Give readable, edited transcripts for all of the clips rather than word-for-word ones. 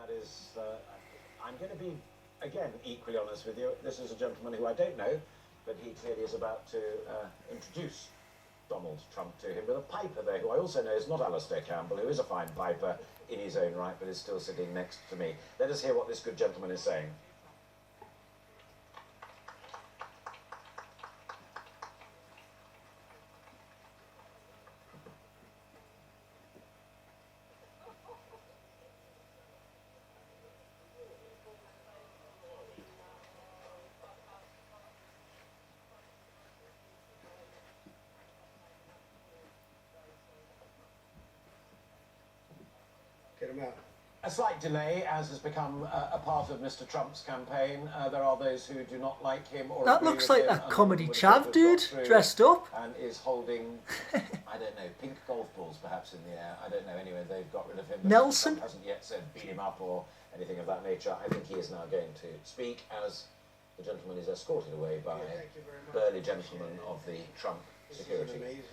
That is, I'm going to be, again, equally honest with you. This is a gentleman who I don't know, but he clearly is about to introduce Donald Trump to him with a piper there, who I also know is not Alastair Campbell, who is a fine piper in his own right, but is still sitting next to me. Let us hear what this good gentleman is saying. Get him out. A slight delay, as has become a part of Mr. Trump's campaign. There are those who do not like him or that agree looks with like him, that and comedy one would chav have dude, got through dressed up. and is holding, I don't know, pink golf balls perhaps in the air. I don't know. Anyway, they've got rid of him. Nelson? Trump hasn't yet said beat him up or anything of that nature. I think he is now going to speak as the gentleman is escorted away by burly gentlemen of the Trump security. This is an amazing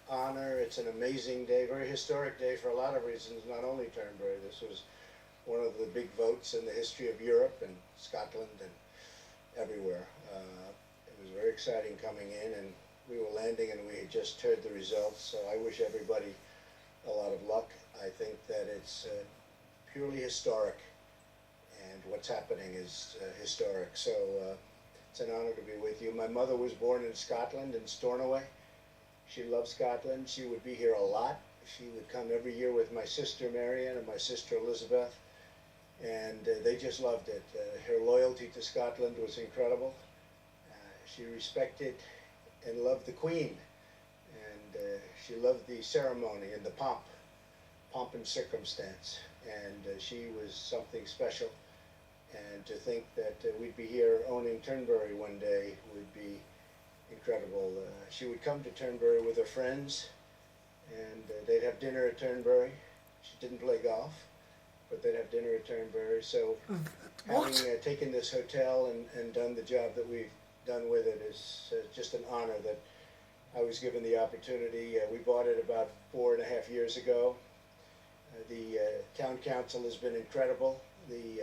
honor. It's an amazing day, very historic day for a lot of reasons, not only Turnberry. This was one of the big votes in the history of Europe and Scotland and everywhere. It was very exciting coming in, and we were landing and we had just heard the results, so I wish everybody a lot of luck. I think that it's purely historic, and what's happening is historic, so it's an honor to be with you. My mother was born in Scotland, in Stornoway. She loved Scotland. She would be here a lot. She would come every year with my sister Marianne and my sister Elizabeth, and they just loved it. Her loyalty to Scotland was incredible. She respected and loved the Queen, and she loved the ceremony and the pomp and circumstance, and she was something special. And to think that we'd be here owning Turnberry one day would be incredible. She would come to Turnberry with her friends, and they'd have dinner at Turnberry. She didn't play golf, but they'd have dinner at Turnberry. So having taken this hotel and done the job that we've done with it is just an honor that I was given the opportunity. We bought it about 4.5 years ago. The town council has been incredible. The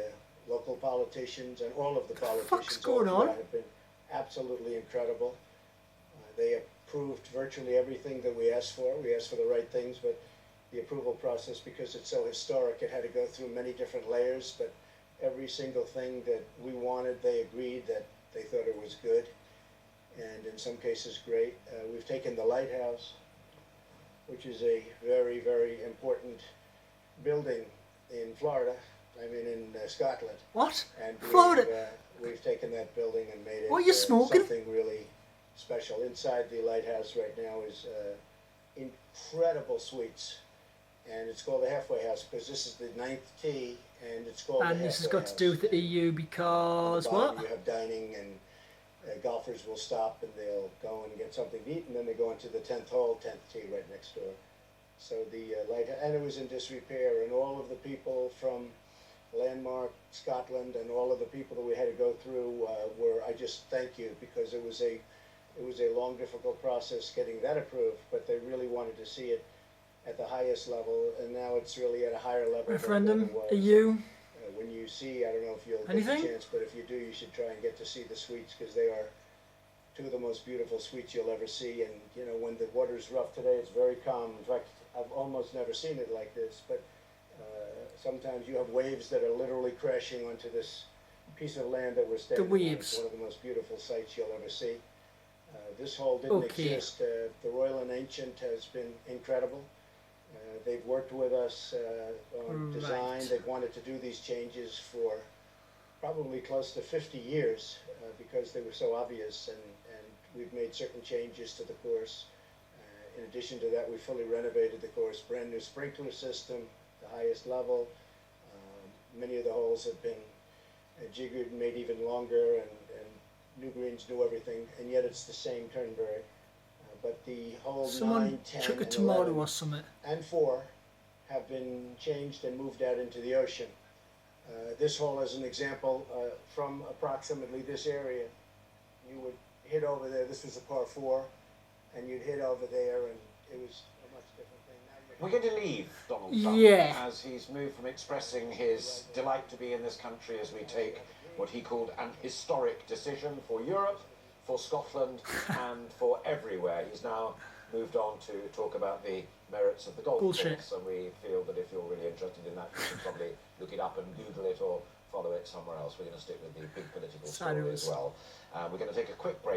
local politicians and all of the politicians have been absolutely incredible. They approved virtually everything that we asked for. We asked for the right things, but the approval process, because it's so historic, it had to go through many different layers, but every single thing that we wanted, they agreed that they thought it was good, and in some cases great. We've taken the lighthouse, which is a very, very important building in Florida, in Scotland. What? And Florida? We've taken that building and made it what are you smoking? something really special. Inside the lighthouse right now is incredible suites, and it's called the Halfway House because this is the 9th tee, and it's called the Halfway House. And this has got to do with the EU because what? You have dining, and golfers will stop and they'll go and get something to eat, and then they go into the 10th hole, 10th tee right next door. So the lighthouse, and it was in disrepair, and all of the people from Landmark, Scotland, and all of the people that we had to go through I just thank you, because it was a long, difficult process getting that approved, but they really wanted to see it at the highest level, and now it's really at a higher level. Referendum, EU. When you see, I don't know if you'll get Anything? the chance, but if you do, you should try and get to see the suites, because they are two of the most beautiful suites you'll ever see. And when the water's rough today, it's very calm. In fact, I've almost never seen it like this, but sometimes you have waves that are literally crashing onto this piece of land that we're standing on. It's one of the most beautiful sights you'll ever see. This hole didn't exist. The Royal and Ancient has been incredible. They've worked with us on design. They've wanted to do these changes for probably close to 50 years because they were so obvious, and we've made certain changes to the course. In addition to that, we fully renovated the course, brand new sprinkler system, the highest level. Many of the holes have been jiggered and made even longer, and new greens, new everything, and yet it's the same Turnberry. But the whole 9, 10, and 11, or something. and 4 have been changed and moved out into the ocean. This hole, as an example, from approximately this area, you would hit over there. This was a par 4, and you'd hit over there, and it was a much different thing. Now you're We're going to leave Donald Trump Yeah. as he's moved from expressing his delight to be in this country as we take what he called an historic decision for Europe, for Scotland, and for everywhere. He's now moved on to talk about the merits of the golf Bullshit. course, and we feel that if you're really interested in that, you should probably look it up and Google it or follow it somewhere else. We're going to stick with the big political story as well. We're going to take a quick break.